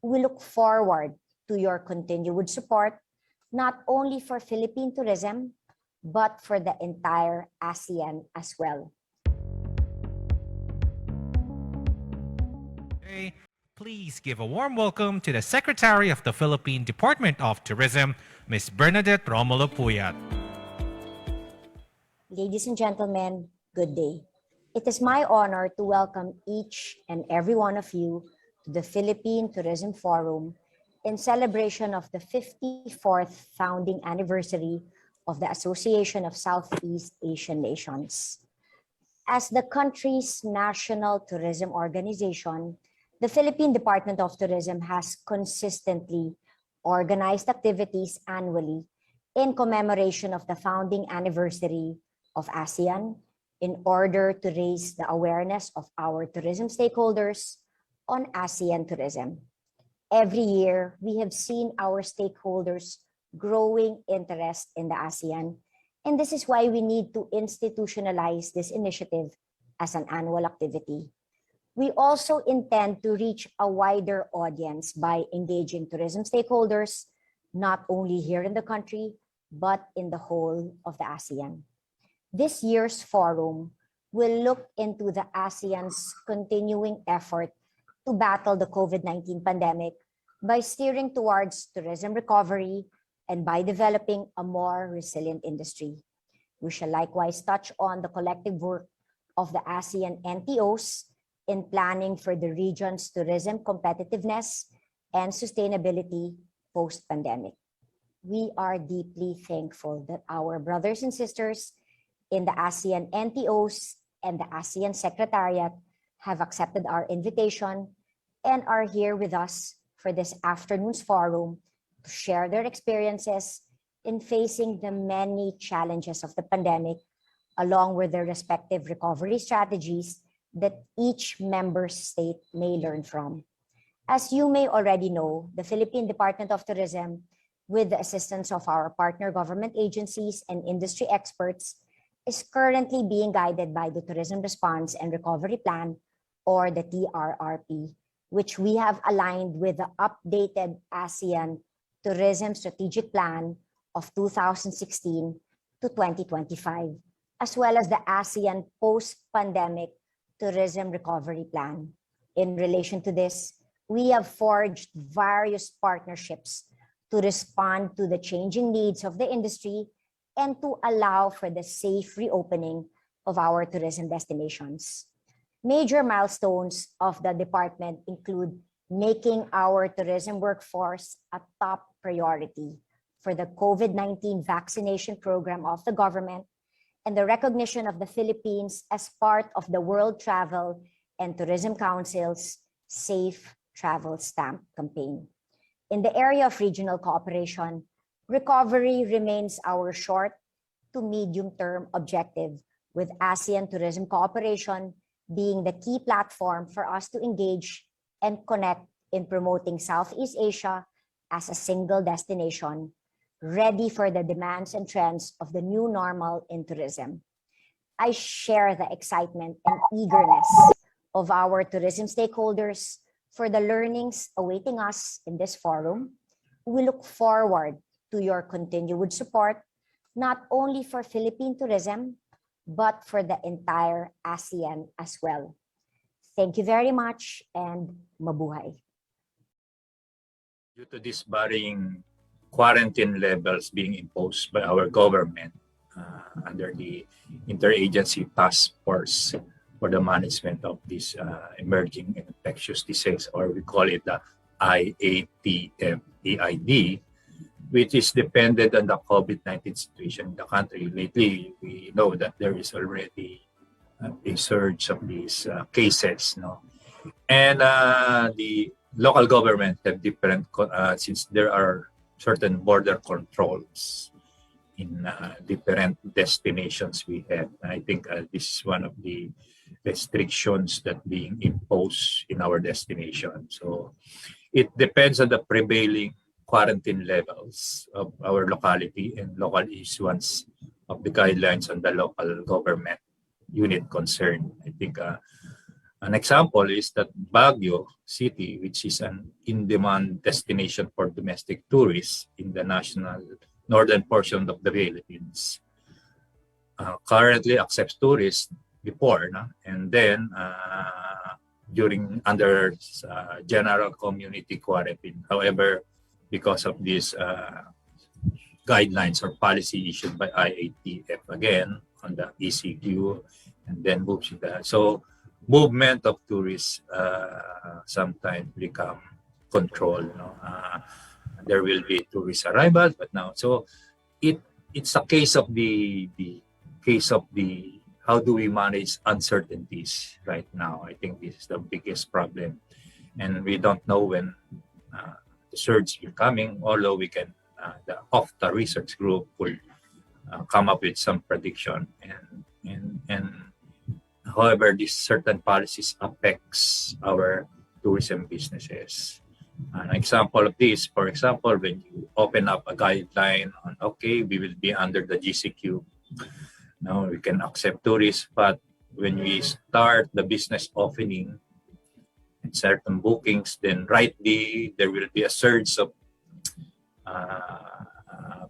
We look forward to your continued support, not only for Philippine tourism, but for the entire ASEAN as well. Please give a warm welcome to the Secretary of the Philippine Department of Tourism, Ms. Bernadette Romulo Puyat. Ladies and gentlemen, good day. It is my honor to welcome each and every one of you to the Philippine Tourism Forum in celebration of the 54th founding anniversary of the Association of Southeast Asian Nations. As the country's national tourism organization, the Philippine Department of Tourism has consistently organized activities annually in commemoration of the founding anniversary of ASEAN in order to raise the awareness of our tourism stakeholders on ASEAN tourism. Every year, we have seen our stakeholders' growing interest in the ASEAN, and this is why we need to institutionalize this initiative as an annual activity. We also intend to reach a wider audience by engaging tourism stakeholders, not only here in the country, but in the whole of the ASEAN. This year's forum will look into the ASEAN's continuing effort to battle the COVID-19 pandemic by steering towards tourism recovery and by developing a more resilient industry. We shall likewise touch on the collective work of the ASEAN NTOs in planning for the region's tourism competitiveness and sustainability post-pandemic. We are deeply thankful that our brothers and sisters in the ASEAN NTOs and the ASEAN Secretariat have accepted our invitation and are here with us for this afternoon's forum to share their experiences in facing the many challenges of the pandemic, along with their respective recovery strategies that each member state may learn from. As you may already know, the Philippine Department of Tourism, with the assistance of our partner government agencies and industry experts, is currently being guided by the Tourism Response and Recovery Plan, or the TRRP, which we have aligned with the updated ASEAN Tourism Strategic Plan of 2016 to 2025, as well as the ASEAN Post-Pandemic Tourism Recovery Plan. In relation to this, we have forged various partnerships to respond to the changing needs of the industry and to allow for the safe reopening of our tourism destinations. Major milestones of the department include making our tourism workforce a top priority for the COVID-19 vaccination program of the government and the recognition of the Philippines as part of the World Travel and Tourism Council's Safe Travel Stamp campaign. In the area of regional cooperation, recovery remains our short to medium-term objective, with ASEAN tourism cooperation being the key platform for us to engage and connect in promoting Southeast Asia as a single destination, ready for the demands and trends of the new normal in tourism. I share the excitement and eagerness of our tourism stakeholders for the learnings awaiting us in this forum. We look forward to your continued support, not only for Philippine tourism, but for the entire ASEAN as well. Thank you very much and mabuhay. Due to these varying quarantine levels being imposed by our government under the Interagency Task Force for the management of this emerging infectious disease, or we call it the IATF-EID, which is dependent on the COVID-19 situation in the country. Lately, we know that there is already a surge of these cases, and the local government have different, since there are certain border controls in different destinations we have. I think this is one of the restrictions that being imposed in our destination. So it depends on the prevailing quarantine levels of our locality and local issuance of the guidelines on the local government unit concerned. I think An example is that Baguio City, which is an in-demand destination for domestic tourists in the national northern portion of the Philippines, currently accepts tourists before, no? And then during under general community quarantine. However, because of these guidelines or policy issued by IATF again on the ECQ, and then moves to that. So movement of tourists sometimes become controlled. No? There will be tourist arrivals, but now it's a case of the how do we manage uncertainties right now. I think this is the biggest problem, and we don't know when the surge will coming. Although we can, the OFTA research group will come up with some prediction, and however, these certain policies affects our tourism businesses. An example of this, for example, when you open up a guideline on, okay, we will be under the GCQ, now we can accept tourists, but when we start the business opening and certain bookings, then rightly there will be a surge of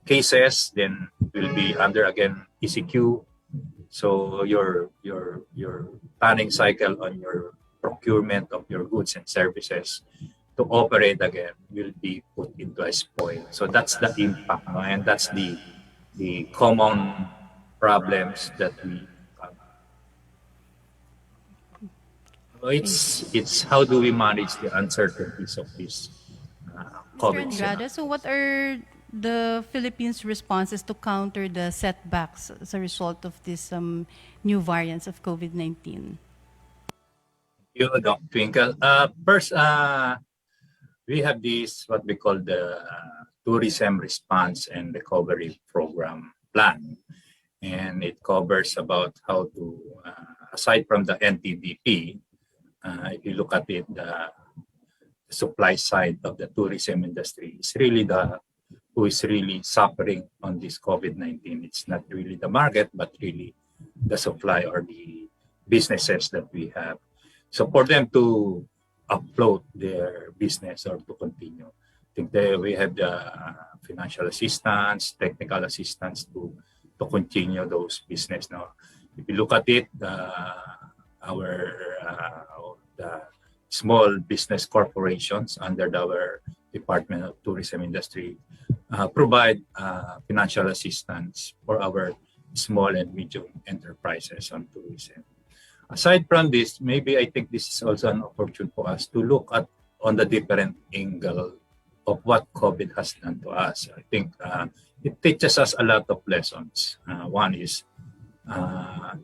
cases, then will be under again ECQ. So your planning cycle on your procurement of your goods and services to operate again will be put into a spoil. So that's the impact, no? And that's the common problems that we have. So it's how do we manage the uncertainties of this Mr. COVID Andrade, so what are the Philippines' responses to counter the setbacks as a result of this new variants of COVID-19? You, Doc Twinkle. First, we have this what we call the Tourism Response and Recovery Program plan, and it covers about how to, aside from the NTDP, if you look at it, the supply side of the tourism industry is really who is really suffering on this COVID-19. It's not really the market, but really the supply or the businesses that we have. So for them to upload their business or to continue, I think we have the financial assistance, technical assistance to continue those business now. If you look at it, the small business corporations under our Department of Tourism Industry provide financial assistance for our small and medium enterprises on tourism. Aside from this, maybe I think this is also an opportunity for us to look at on the different angle of what COVID has done to us. I think it teaches us a lot of lessons. One is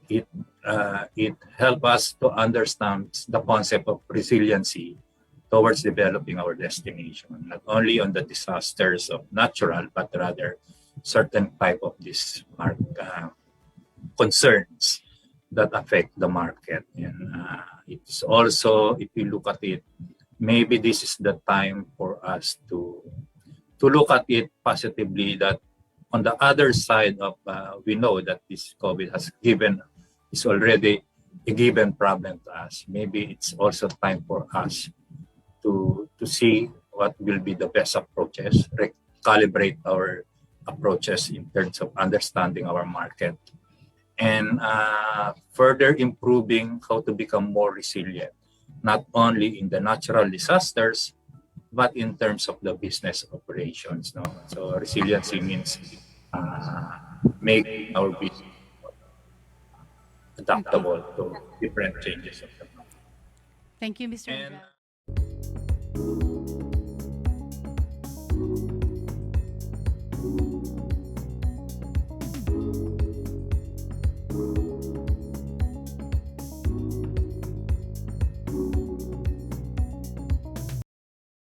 it helps us to understand the concept of resiliency towards developing our destination, not only on the disasters of natural, but rather certain type of these concerns that affect the market. And it's also, if you look at it, maybe this is the time for us to look at it positively, that on the other side of, we know that this COVID is already a given problem to us. Maybe it's also time for us to see what will be the best approaches, recalibrate our approaches in terms of understanding our market, and further improving how to become more resilient, not only in the natural disasters, but in terms of the business operations. No? So resiliency means make our business adaptable to different changes of the market. Thank you, Mr. And Andrade.